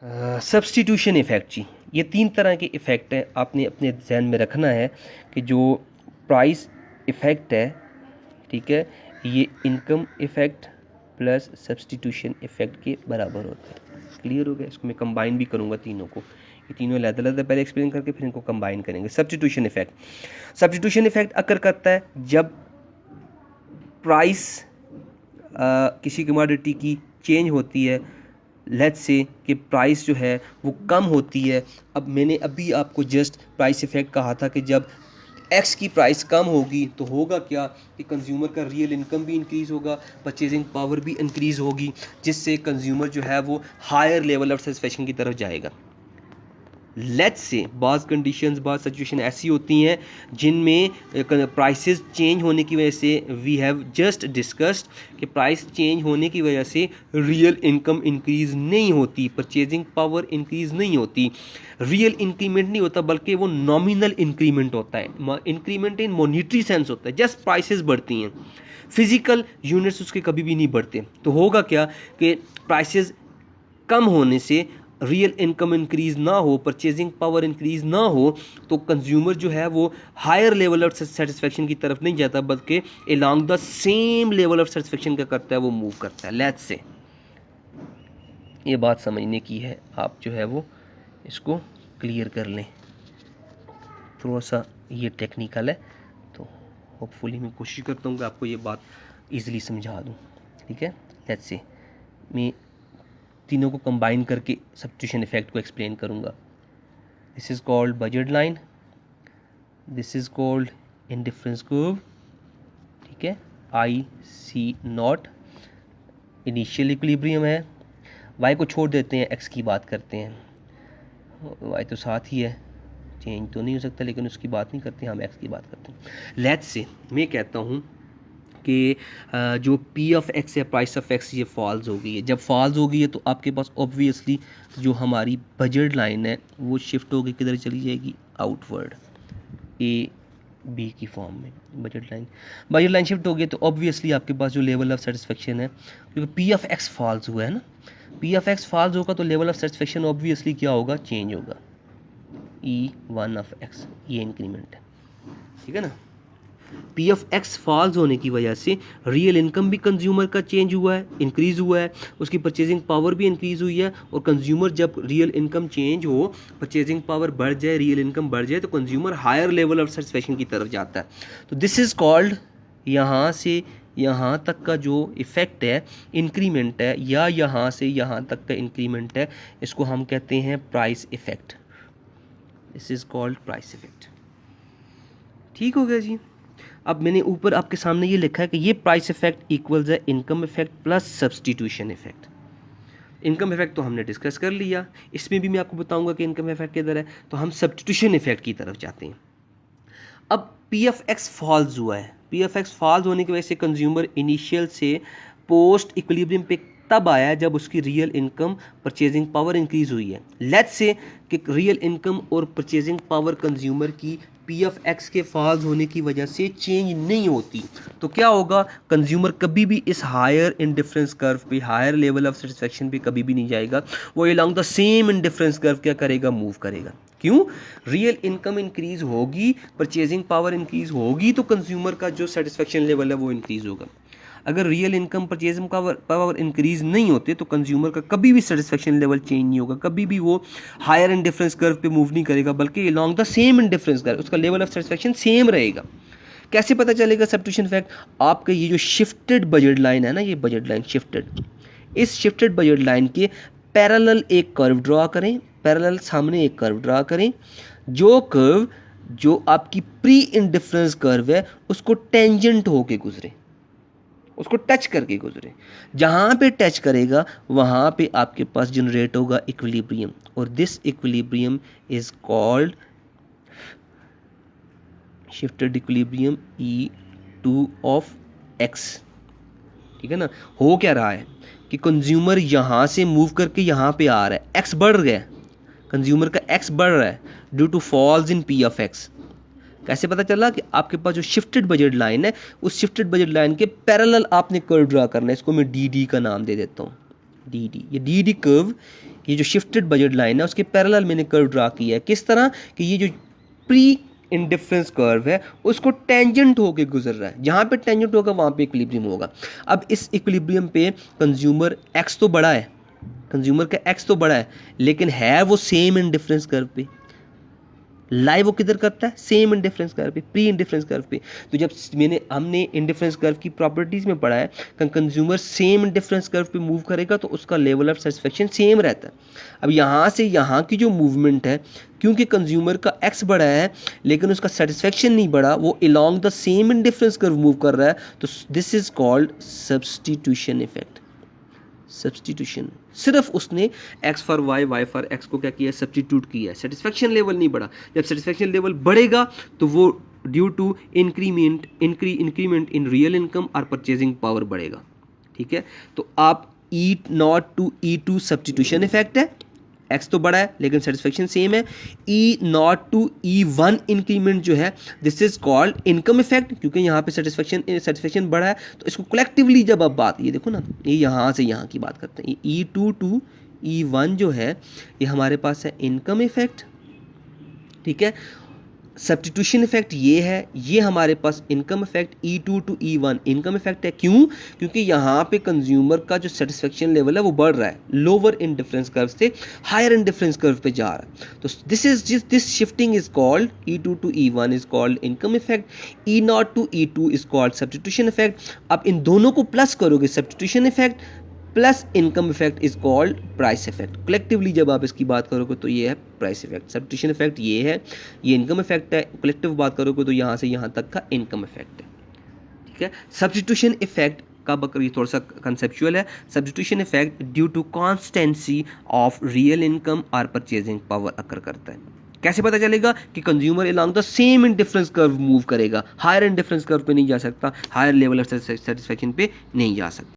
Substitution effect जी, ये 3 तरह के इफ़ेक्ट हैं, आपने अपने जहन में रखना है कि जो प्राइस इफ़ेक्ट है, ठीक है, ये income effect plus substitution effect के बराबर होता है। क्लियर हो गया? इसको मैं कंबाइन भी करूँगा तीनों को, ये तीनों अलग-अलग पहले एक्सप्लेन करके फिर इनको कंबाइन करेंगे। सब्स्टिट्यूशन इफ़ेक्ट अकर करता है जब प्राइस किसी कमोडिटी की चेंज होती है, लेट्स से कि प्राइस जो है वो कम होती है। अब मैंने अभी आपको जस्ट प्राइस इफ़ेक्ट कहा था कि जब एक्स की प्राइस कम होगी तो होगा क्या कि कंज्यूमर का रियल इनकम भी इंक्रीज़ होगा, परचेजिंग पावर भी इंक्रीज़ होगी, जिससे कंज्यूमर जो है वो हायर लेवल ऑफ सेटिस्फेक्शन की तरफ जाएगा। लेट्स से बाज़ कंडीशंस, बाज़ सिचुएशन ऐसी होती हैं जिनमें प्राइसेस चेंज होने की वजह से, वी हैव जस्ट डिस्कस्ड कि प्राइस चेंज होने की वजह से रियल इनकम इंक्रीज़ नहीं होती, परचेजिंग पावर इंक्रीज़ नहीं होती, रियल इंक्रीमेंट नहीं होता, बल्कि वो नॉमिनल इंक्रीमेंट होता है। इंक्रीमेंट इन मॉनिटरी सेंस होता है, जस्ट प्राइसेस बढ़ती हैं, फिजिकल यूनिट्स उसके कभी भी नहीं बढ़ते। तो होगा क्या कि प्राइसेस कम होने से रियल इनकम इंक्रीज़ ना हो, परचेजिंग पावर इंक्रीज़ ना हो, तो कंज्यूमर जो है वो हायर लेवल ऑफ सेटिस्फेक्शन की तरफ नहीं जाता, बल्कि along the same level of satisfaction क्या करता है, वो मूव करता है। लेट्स से ये बात समझने की है, आप जो है वो इसको क्लियर कर लें। थोड़ा सा ये टेक्निकल है, तो होपफुली मैं कोशिश करता हूँ कि आपको ये बात ईज़िली समझा दूँ। ठीक है, लेट्स से मैं तीनों को कंबाइन करके सब्स्टिट्यूशन इफेक्ट को एक्सप्लेन करूँगा। This is called budget line, this is called indifference curve, ठीक है, आई सी नॉट, इनिशियल इक्विलिब्रियम है। वाई को छोड़ देते हैं, एक्स की बात करते हैं। वाई तो साथ ही है, चेंज तो नहीं हो सकता, लेकिन उसकी बात नहीं करते, हम एक्स की बात करते हैं। लेट्स से मैं कहता हूँ कि जो पी ऑफ एक्स है, प्राइस ऑफ एक्स, ये फॉल्स हो गई है। जब फॉल्स हो गई है तो आपके पास ऑब्वियसली जो हमारी बजट लाइन है वो शिफ्ट होकर किधर चली जाएगी, आउटवर्ड, ए बी की फॉर्म में। बजट लाइन शिफ्ट हो गई तो ऑब्वियसली आपके पास जो लेवल ऑफ सेटिस्फेक्शन है, क्योंकि पी ऑफ एक्स फॉल्स हुआ है ना, पी ऑफ एक्स फॉल्स होगा तो लेवल ऑफ सेटिस्फेक्शन ऑब्वियसली क्या होगा, चेंज होगा, ई वन ऑफ एक्स, ये इंक्रीमेंट है, ठीक है ना। पी ऑफ एक्स फॉल्स होने की वजह से रियल इनकम भी कंज्यूमर का चेंज हुआ है, इंक्रीज़ हुआ है, उसकी परचेजिंग पावर भी इंक्रीज़ हुई है, और कंज्यूमर जब रियल इनकम चेंज हो, परचेजिंग पावर बढ़ जाए, रियल इनकम बढ़ जाए, तो consumer higher level of satisfaction की तरफ जाता है। तो दिस इज़ कॉल्ड, यहाँ से यहाँ तक का जो इफ़ेक्ट है, इंक्रीमेंट है, या यहाँ से यहाँ तक का इंक्रीमेंट है, इसको हम कहते हैं price effect. This is called price effect. ठीक हो गया जी। अब मैंने ऊपर आपके सामने ये लिखा है कि ये प्राइस इफेक्ट इक्वल्स है income effect plus substitution effect. Income effect तो हमने डिस्कस कर लिया, इसमें भी मैं आपको बताऊंगा कि इनकम इफेक्ट किधर है, तो हम सब्स्टिट्यूशन इफेक्ट की तरफ जाते हैं। अब पी एफ एक्स फॉल्स हुआ है, पी एफ एक्स फॉल्स होने की वजह से कंज्यूमर इनिशियल से पोस्ट इक्विलिब्रियम पे तब आया है जब उसकी real income, purchasing power increase हुई है। लेट्स से कि रियल इनकम और परचेजिंग पावर कंज्यूमर की पी एफ एक्स के फॉल्स होने की वजह से चेंज नहीं होती, तो क्या होगा, कंज्यूमर कभी भी इस हायर इंडिफरेंस कर्व पे, हायर लेवल ऑफ सेटिस्फेक्शन पे कभी भी नहीं जाएगा, वो along the same indifference curve क्या करेगा, मूव करेगा। क्यों, रियल इनकम इंक्रीज होगी, परचेजिंग पावर इंक्रीज होगी, तो कंज्यूमर का जो सेटिस्फेक्शन लेवल है वो इंक्रीज होगा। अगर real income, purchasing power increase नहीं होते तो कंज्यूमर का कभी भी सेटिस्फेक्शन लेवल चेंज नहीं होगा, कभी भी वो हायर इंडिफरेंस कर्व पे मूव नहीं करेगा, बल्कि along the same indifference curve उसका लेवल ऑफ सेटिस्फेक्शन सेम रहेगा। कैसे पता चलेगा सब्स्टिट्यूशन इफेक्ट, आपका ये जो शिफ्टेड बजट लाइन है ना, ये बजट लाइन शिफ्टेड, इस शिफ्टेड बजट लाइन के पैरेलल एक कर्व ड्रा करें, पैरेलल सामने एक कर्व ड्रा करें, जो कर्व जो आपकी प्री इंडिफरेंस कर्व है उसको टेंजेंट होके गुजरे, उसको टच करके गुजरे। जहाँ पे टच करेगा वहाँ पे आपके पास जनरेट होगा इक्विलिब्रियम, और this equilibrium is called shifted equilibrium E2 of x. ठीक है ना। हो क्या रहा है कि कंज्यूमर यहाँ से मूव करके यहाँ पे आ रहा है, एक्स बढ़ गया, कंज्यूमर का एक्स बढ़ रहा है due to falls in P of X. कैसे पता चला कि आपके पास जो शिफ्टेड बजट लाइन है, उस शिफ्टेड बजट लाइन के पैरेलल आपने कर्व ड्रा करना है, इसको मैं डी डी का नाम दे देता हूँ, डी डी। ये डी डी कर्व ये जो शिफ्टेड बजट लाइन है उसके पैरेलल मैंने कर्व ड्रा किया है। किस तरह कि ये जो प्री इंडिफरेंस कर्व है उसको टेंजेंट होके गुजर रहा है, जहाँ पे टेंजेंट होगा वहाँ पे इक्विलिब्रियम होगा। अब इस इक्विलिब्रियम पे कंज्यूमर एक्स तो बड़ा है, कंज्यूमर का एक्स तो बड़ा है, लेकिन है वो सेम इंडिफरेंस कर्व पे। लाइव वो किधर करता है? सेम इंडिफरेंस कर्व पे, प्री इंडिफरेंस कर्व पे। तो जब हमने इंडिफरेंस कर्व की प्रॉपर्टीज में पढ़ा है कि कंज्यूमर सेम इंडिफरेंस कर्व पे मूव करेगा तो उसका लेवल ऑफ सेटिस्फेक्शन सेम रहता है। अब यहाँ से यहाँ की जो मूवमेंट है, क्योंकि कंज्यूमर का एक्स बड़ा है लेकिन उसका सेटिस्फेक्शन नहीं बढ़ा, वो along the same indifference curve move कर रहा है, तो this is called substitution effect. Substitution, सिर्फ उसने x for y for x को क्या किया? सब्स्टिट्यूट किया है, सेटिस्फेक्शन लेवल नहीं बढ़ा। जब सेटिस्फेक्शन लेवल बढ़ेगा तो वो due to increment in real income और परचेजिंग पावर बढ़ेगा। ठीक है, तो आप E0 to E2 substitution effect है, x तो बड़ा है लेकिन सेटिस्फेक्शन सेम है। E0 to E1 इंक्रीमेंट जो है this is called income effect, क्योंकि यहाँ पे सेटिस्फेक्शन बढ़ा है। तो इसको कलेक्टिवली जब आप बात, ये देखो ना, ये यहाँ से यहाँ की बात करते हैं, E2 to E1 जो है ये हमारे पास है इनकम इफेक्ट। ठीक है, सब्स्टिट्यूशन इफेक्ट ये है, ये हमारे पास income effect E2 to E1 income effect है। क्यों? क्योंकि यहाँ पे कंज्यूमर का जो सेटिस्फेक्शन लेवल है वो बढ़ रहा है, लोअर इन डिफरेंस कर्व से हायर इन डिफरेंस कर्व पे जा रहा है। तो this shifting is called E2 to E1 is called income effect, E0 to E2 is called substitution effect. अब इन दोनों को प्लस करोगे, substitution effect plus income effect is called price effect. Collectively जब आप इसकी बात करोगे तो ये है प्राइस इफेक्ट, सब्स्टिट्यूशन इफेक्ट ये है, ये इनकम इफेक्ट है। कलेक्टिव बात करोगे तो यहाँ से यहाँ तक का इनकम इफेक्ट है। ठीक है, सब्स्टिट्यूशन इफेक्ट का बकर ये थोड़ा सा कंसेप्चुअल है। Substitution effect due to constancy of real income और परचेजिंग पावर अकर करता है। कैसे पता चलेगा? कि consumer along the same indifference curve move करेगा, हायर इंडिफरेंस कर्व पे नहीं जा सकता, हायर लेवल ऑफ सेटिस्फेक्शन पे नहीं जा सकता।